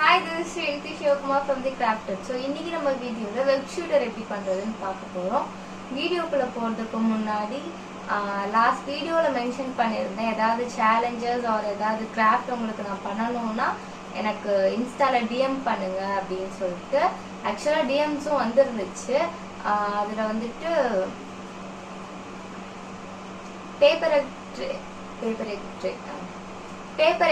Hi, this is Srinithi Sivakumar from the Crafted. So, இன்னைக்கு நம்ம வீடியோல வெப் ஷூட்டர் எப்படி பண்றதுன்னு பார்க்க போறோம். வீடியோக்குள்ள போறதுக்கு முன்னாடி லாஸ்ட் வீடியோல மென்ஷன் பண்ணிருந்தேன் ஏதாவது சேலஞ்சஸ் ஆர் ஏதாவது கிராஃப்ட் உங்களுக்கு நான் பண்ணனும்னா எனக்கு இன்ஸ்டால DM பண்ணுங்க அப்படினு சொல்லிட்டு एक्चुअली DMஸும் வந்திருந்துச்சு. அதுல வந்துட்டு பேப்பர்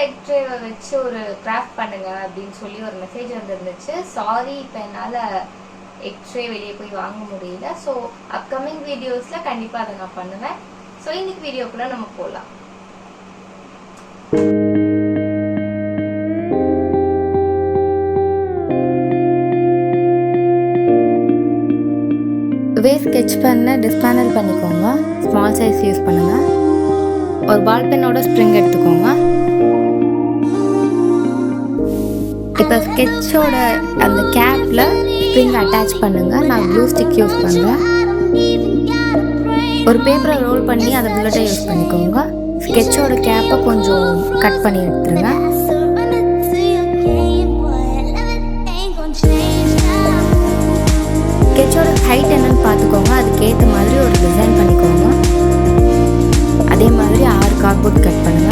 எக் ட்ரேவை வச்சு ஒரு கிராஃப்ட் பண்ணுங்க அப்படின்னு சொல்லி ஒரு மெசேஜ் வந்துருந்துச்சு. சாரி, இப்போ என்னால் எக் ட்ரே வெளியே போய் வாங்க முடியல. ஸோ அப்கமிங் வீடியோஸில் கண்டிப்பாக அதை நான் பண்ணுவேன். ஸோ இன்னைக்கு வீடியோக்குள்ள நம்ம போகலாம். ஸ்கெட்ச் பண்ண டிஸ்பேனல் பண்ணிக்கோங்க. ஸ்மால் சைஸ் யூஸ் பண்ணுங்கள். ஒரு பால் பென்னோட ஸ்ப்ரிங் எடுத்துக்கோங்க. இப்போ ஸ்கெட்சோட அந்த கேப்பில் ஸ்ப்ரிங் அட்டாச் பண்ணுங்கள். நான் ப்ளூ ஸ்டிக் யூஸ் பண்ணுறேன். ஒரு பேப்பரை ரோல் பண்ணி அதை புல்லட்டை யூஸ் பண்ணிக்கோங்க. ஸ்கெட்சோட கேப்பை கொஞ்சம் கட் பண்ணி எடுத்துருங்க. ஸ்கெட்சோட ஹைட் என்னன்னு பார்த்துக்கோங்க. அதுக்கேற்ற மாதிரி ஒரு டிசைன் பண்ணிக்கோங்க. அதே மாதிரி 6 கார்ட்போர்ட் கட் பண்ணுங்க.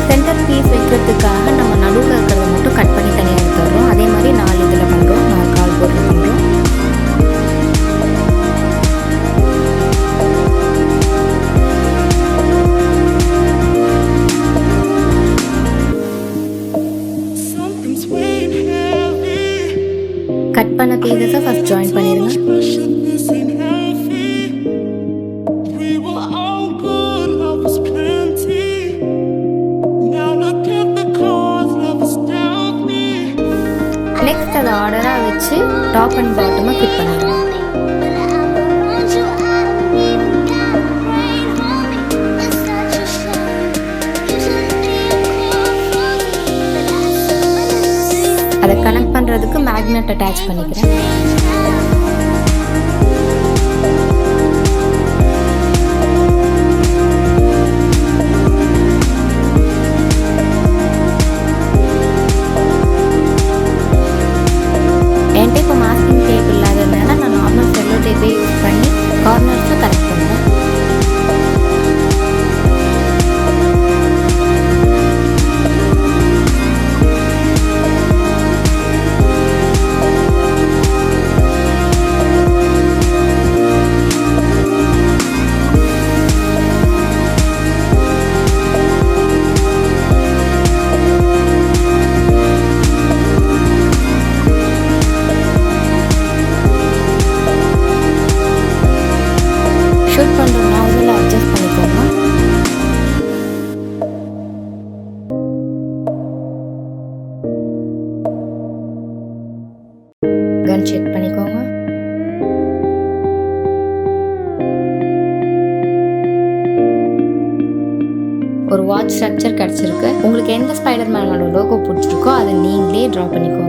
சென்டர் பீஸ் வைக்கிறதுக்காக நம்ம நடுவில் இருக்கிறத மட்டும் கட் பண்ணி தனியாக எடுத்துடுறோம். அதே மாதிரி 4 இதில் பண்ணுறோம், 4 கார்ட்போர்டில் பண்ணுறோம். கட் பண்ண பீசஸை ஃபர்ஸ்ட் ஜாயின் பண்ணிடுங்க. நெக்ஸ்ட் அதை ஆர்டராக வச்சு டாப் அண்ட் பாட்டமாக ஃபிட் பண்ணிடுங்க. அதை கனெக்ட் பண்ணுறதுக்கு மேக்னெட் அட்டாச் பண்ணிக்கிறேன். என்கிட்ட இப்போ மாஸ்கிங் டேப் இல்லாததுனால நான் நார்மல் செல்லோ டேப்பே யூஸ் பண்ணி கார்னர்ஸை கரெக்ட் பண்ணுவேன். ஷூட் பண்ணுறோம்னா அதில் அட்ஜஸ்ட் பண்ணிக்கோங்க. கன் செக் பண்ணிக்கோங்க. ஒரு வாட்ச் ஸ்ட்ரக்சர் கிடச்சிருக்கு. உங்களுக்கு எந்த ஸ்பைடர் மேனோட லோகோ பிடிச்சிருக்கோ அதை நீங்களே ட்ரா பண்ணிக்கோங்க.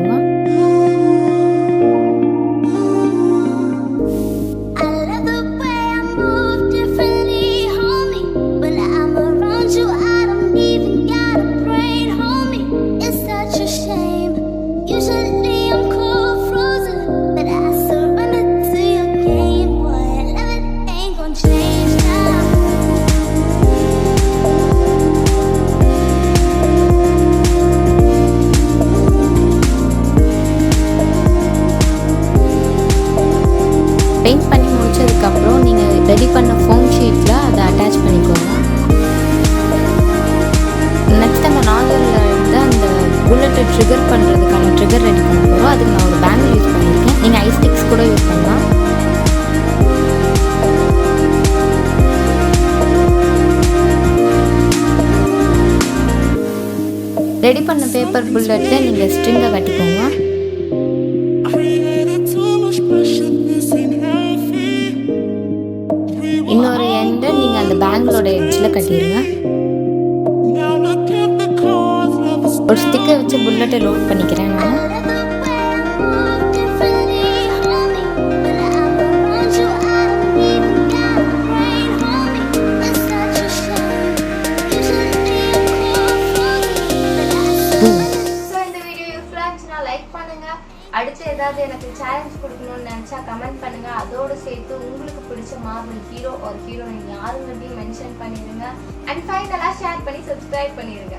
பெயிண்ட் பண்ணி முடிச்சதுக்கப்புறம் நீங்கள் ரெடி பண்ண ஃபோம் ஷீட்டில் அதை அட்டாச் பண்ணிக்கோங்க. நெக்ஸ்ட் அந்த நாகரில் இருந்து அந்த புல்லட்டை ட்ரிகர் பண்ணுறதுக்கான ட்ரிகர் ரெடி பண்ண போகிறோம். அதுக்கு நான் ஒரு பேங்கிள் யூஸ் பண்ணியிருக்கேன். நீங்கள் ஐஸ் ஸ்டிக்ஸ் கூட யூஸ் பண்ணலாம். ரெடி பண்ண பேப்பர் புல்லட்டில் நீங்கள் ஸ்ட்ரிங்கை கட்டிக்கோங்க. இன்னொரு எண்டை நீங்கள் அந்த பேங்கிளோட எட்ஜில் கட்டிடுங்க. ஒரு ஸ்டிக்கை வச்சு புல்லட்டை லோட் பண்ணிக்கிறேன் நான். அடுத்து ஏதாவது எனக்கு சேலஞ்ச் கொடுக்கணும்னு நினச்சா கமெண்ட் பண்ணுங்கள். அதோடு சேர்த்து உங்களுக்கு பிடிச்ச மார்வல் ஹீரோ ஒரு ஹீரோயின் யாருங்கிறதையும் மென்ஷன் பண்ணிடுங்க. அண்ட் ஃபைனலாக ஷேர் பண்ணி சப்ஸ்கிரைப் பண்ணிடுங்க.